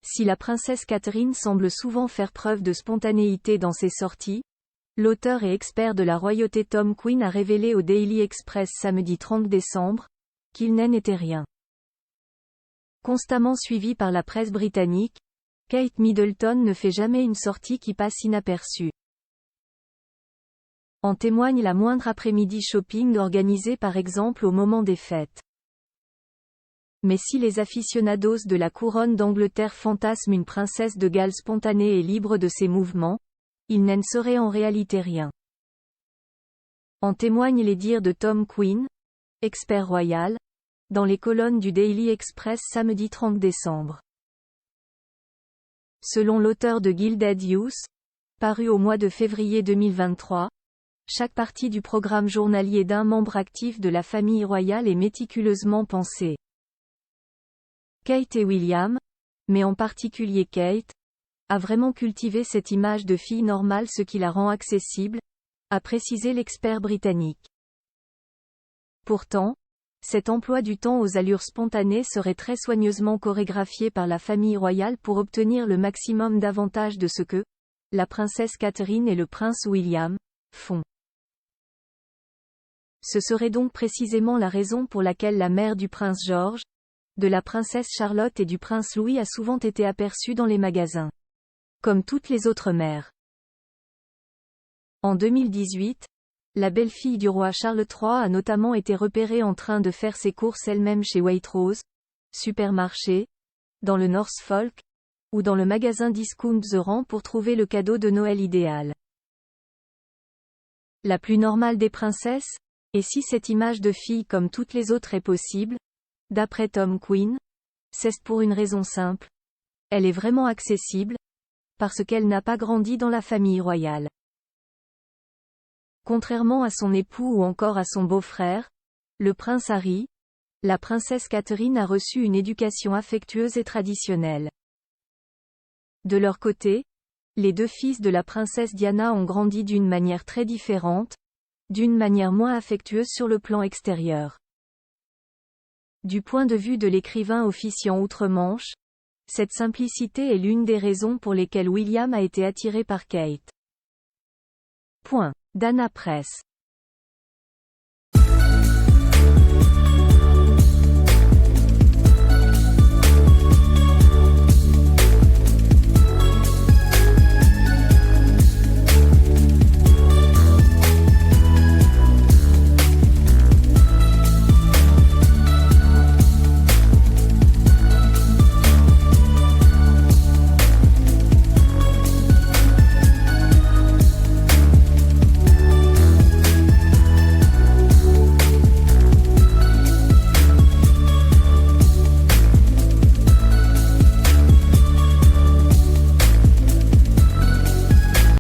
Si la princesse Catherine semble souvent faire preuve de spontanéité dans ses sorties, l'auteur et expert de la royauté Tom Quinn a révélé au Daily Express samedi 30 décembre, qu'il n'était rien. Constamment suivie par la presse britannique, Kate Middleton ne fait jamais une sortie qui passe inaperçue. En témoigne la moindre après-midi shopping organisée par exemple au moment des fêtes. Mais si les aficionados de la couronne d'Angleterre fantasment une princesse de Galles spontanée et libre de ses mouvements, il n'en serait en réalité rien. En témoignent les dires de Tom Quinn, expert royal, dans les colonnes du Daily Express samedi 30 décembre. Selon l'auteur de Gilded Youth, paru au mois de février 2023, chaque partie du programme journalier d'un membre actif de la famille royale est méticuleusement pensée. Kate et William, mais en particulier Kate, a vraiment cultivé cette image de fille normale, ce qui la rend accessible, a précisé l'expert britannique. Pourtant, cet emploi du temps aux allures spontanées serait très soigneusement chorégraphié par la famille royale pour obtenir le maximum d'avantages de ce que la princesse Catherine et le prince William font. Ce serait donc précisément la raison pour laquelle la mère du prince George, de la princesse Charlotte et du prince Louis a souvent été aperçue dans les magasins. Comme toutes les autres mères. En 2018, la belle-fille du roi Charles III a notamment été repérée en train de faire ses courses elle-même chez Waitrose, supermarché, dans le Norfolk, ou dans le magasin Discount The Rang pour trouver le cadeau de Noël idéal. La plus normale des princesses? Et si cette image de fille comme toutes les autres est possible? D'après Tom Quinn, c'est pour une raison simple. Elle est vraiment accessible, parce qu'elle n'a pas grandi dans la famille royale. Contrairement à son époux ou encore à son beau-frère, le prince Harry, la princesse Catherine a reçu une éducation affectueuse et traditionnelle. De leur côté, les deux fils de la princesse Diana ont grandi d'une manière très différente, d'une manière moins affectueuse sur le plan extérieur. Du point de vue de l'écrivain officiant outre-Manche, cette simplicité est l'une des raisons pour lesquelles William a été attiré par Kate. Dana Press.